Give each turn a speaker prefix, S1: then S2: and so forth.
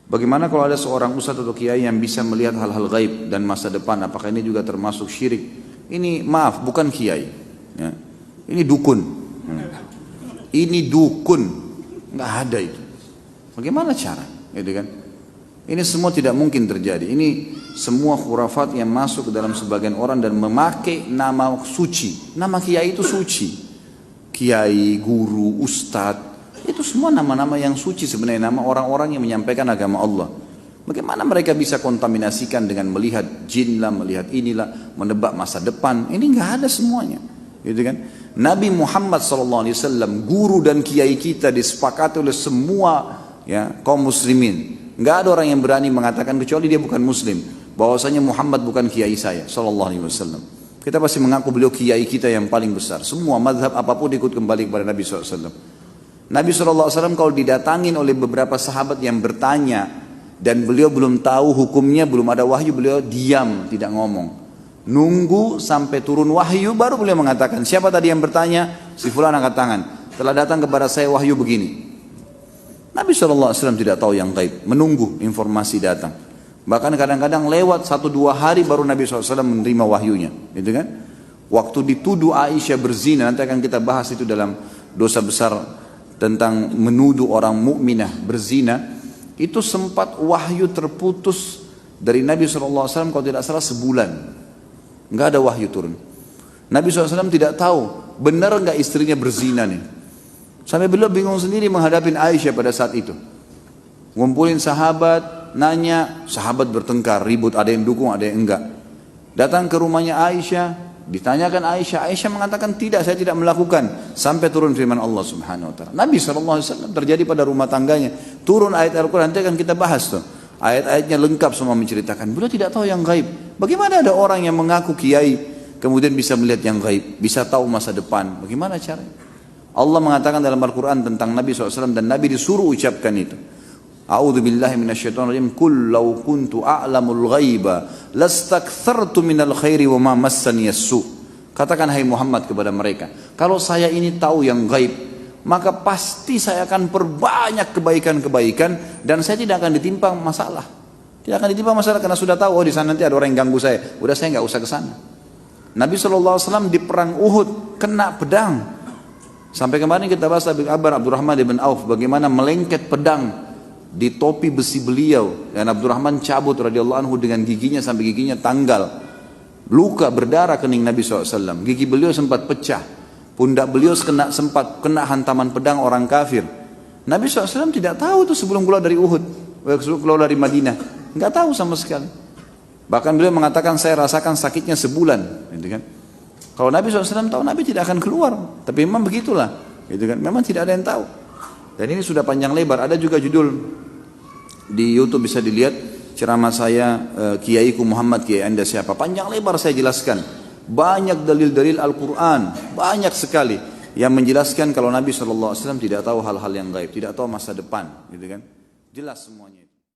S1: Bagaimana kalau ada seorang ustadz atau kiai yang bisa melihat hal-hal gaib dan masa depan? Apakah ini juga termasuk syirik? Ini maaf, bukan kiai. Ya. Ini dukun. Ini dukun. Nggak ada itu. Bagaimana cara? Gitu kan? Ini semua tidak mungkin terjadi. Ini semua khurafat yang masuk ke dalam sebagian orang dan memakai nama suci. Nama kiai itu suci. Kiai, guru, ustadz. Itu semua nama-nama yang suci sebenarnya, nama orang-orang yang menyampaikan agama Allah. Bagaimana mereka bisa kontaminasikan dengan melihat jin lah, melihat inilah, menebak masa depan? Ini nggak ada semuanya, gitu kan? Nabi Muhammad SAW, guru dan kiai kita disepakati oleh semua ya kaum muslimin. Nggak ada orang yang berani mengatakan kecuali dia bukan muslim, bahwasanya Muhammad bukan kiai saya SAW. Kita pasti mengaku beliau kiai kita yang paling besar. Semua mazhab apapun ikut kembali kepada Nabi SAW. Nabi SAW kalau didatangin oleh beberapa sahabat yang bertanya dan beliau belum tahu hukumnya, belum ada wahyu, beliau diam, tidak ngomong. Nunggu sampai turun wahyu baru beliau mengatakan, siapa tadi yang bertanya? Si fulan angkat tangan. Telah datang kepada saya wahyu begini. Nabi SAW tidak tahu yang gaib, menunggu informasi datang. Bahkan kadang-kadang lewat 1-2 hari baru Nabi SAW menerima wahyunya, gitu kan? Waktu dituduh Aisyah berzina, nanti akan kita bahas itu dalam dosa besar tentang menuduh orang mukminah berzina, itu sempat wahyu terputus dari Nabi SAW kalau tidak salah sebulan, nggak ada wahyu turun. Nabi SAW tidak tahu benar nggak istrinya berzina nih, sampai beliau bingung sendiri menghadapi Aisyah pada saat itu. Ngumpulin sahabat, nanya, sahabat bertengkar, ribut, ada yang dukung, ada yang enggak. Datang ke rumahnya Aisyah, ditanyakan Aisyah, Aisyah mengatakan tidak, saya tidak melakukan. Sampai turun firman Allah Subhanahu Wa Taala. Nabi SAW terjadi pada rumah tangganya. Turun ayat Al-Quran, nanti akan kita bahas tuh. Ayat-ayatnya lengkap semua menceritakan. Beliau tidak tahu yang gaib. Bagaimana ada orang yang mengaku kiai, kemudian bisa melihat yang gaib, bisa tahu masa depan? Bagaimana caranya? Allah mengatakan dalam Al-Quran tentang Nabi SAW dan Nabi disuruh ucapkan itu. A'udzu billahi minasyaitonir rajim. Qul law kuntu a'lamul ghaiba lastakthartu minal khairi wa ma massani as-su. Katakan hai Muhammad kepada mereka, kalau saya ini tahu yang gaib, maka pasti saya akan perbanyak kebaikan-kebaikan dan saya tidak akan ditimpa masalah. Tidak akan ditimpa masalah karena sudah tahu, oh di sana nanti ada orang yang ganggu saya. Udah saya enggak usah ke sana. Nabi SAW di perang Uhud kena pedang. Sampai kemarin kita bahas kabar Abdurrahman bin Auf bagaimana melengket pedang di topi besi beliau dan Abdurrahman cabut radhiyallahu anhu dengan giginya sampai giginya tanggal, luka berdarah kening Nabi SAW. Gigi beliau sempat pecah, pundak beliau sempat kena hantaman pedang orang kafir. Nabi SAW tidak tahu itu sebelum keluar dari Uhud, sebelum keluar dari Madinah, nggak tahu sama sekali. Bahkan beliau mengatakan saya rasakan sakitnya sebulan, gitu kan? Kalau Nabi SAW tahu, Nabi tidak akan keluar. Tapi memang begitulah, gitu kan? Memang tidak ada yang tahu. Dan ini sudah panjang lebar. Ada juga judul di YouTube bisa dilihat ceramah saya, Kiaiku Muhammad, Kiai Anda siapa? Panjang lebar saya jelaskan. Banyak dalil-dalil Al-Quran, banyak sekali yang menjelaskan kalau Nabi SAW tidak tahu hal-hal yang gaib, tidak tahu masa depan, gitu kan? Jelas semuanya.